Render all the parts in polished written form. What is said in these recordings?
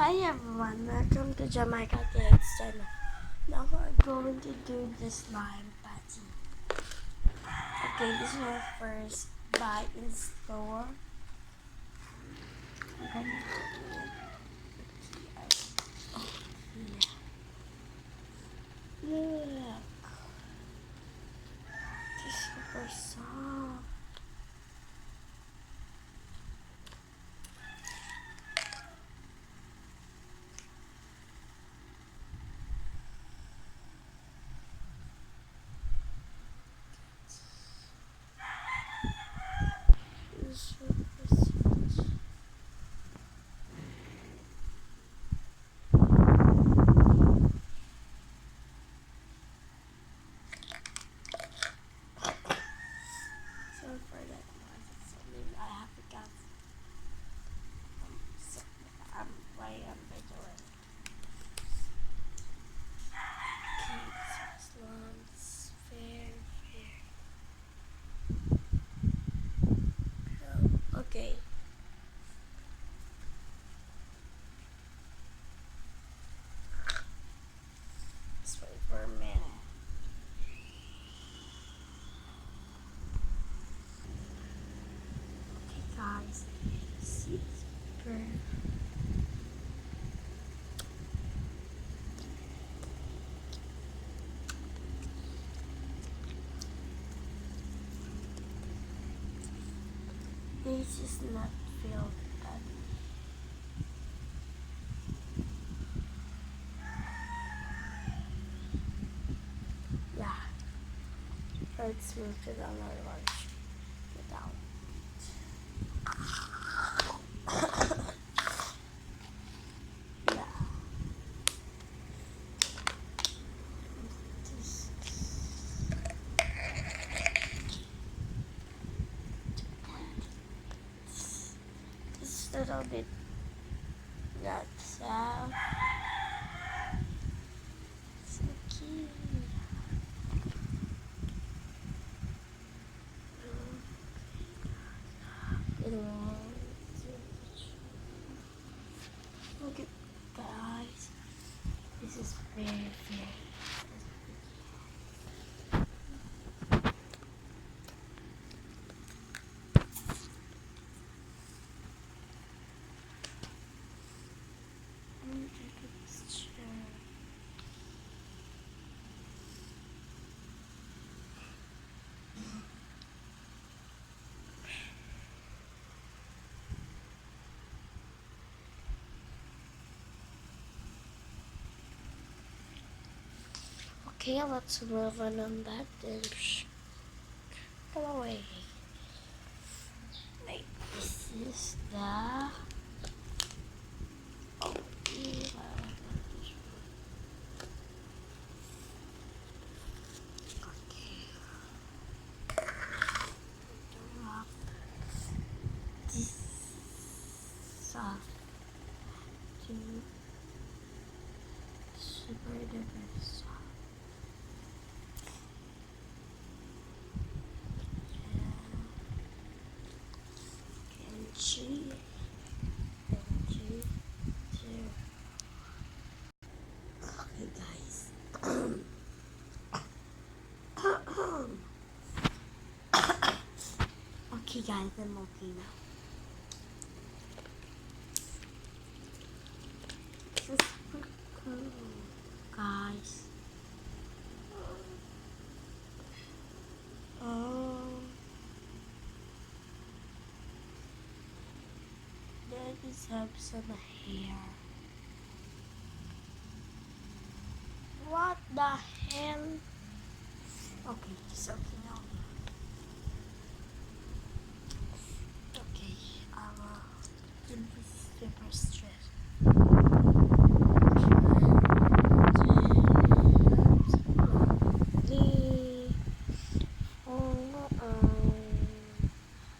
Hi everyone, welcome to Jamaica Cakes channel. Now we're going to do the slime patty. Okay, this is our first buy in store. Okay. Look, it's super soft. It's super soft. Sorry for that noise. It's something I have to cut. So I'm way under the way. Okay, slums, fair. Okay. Let's wait for a minute. Okay, guys. Super. This is not filled up. Yeah. Let's move to the other one. Without. Yeah. This this little bit not soft. So cute. Look at guys. This is very texture. Okay, let's move on that dish. Go away. Wait, this is the this soft to super duper soft. Kimchi, kimchi, too. Okay, guys. Okay, guys, I'm okay now. This is super cool, guys. Oh, daddies have some hair. What the hell? Okay, something else. Okay, I will be super stressed.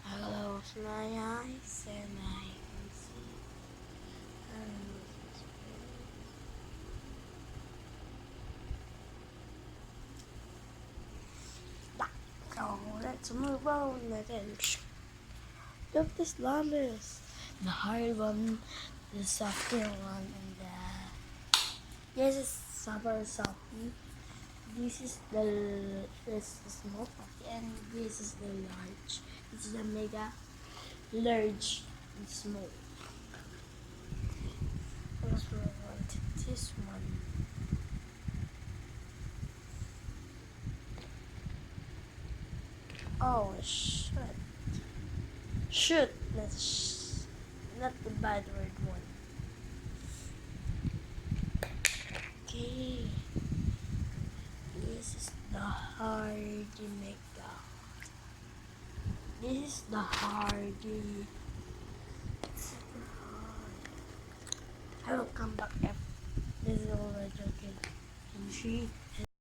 I close my eyes and I can see. So let's move on then. Look, this llama is the hard one. the softer one, and this is super salty. This is the small coffee, and this is the large. This is the mega large and small. I also want this one. Oh shit! Shoot! That's not the bad word one. Okay. This is the hardy mega. This is the hardy. It's super hard. I will come back if this is already okay. In 3,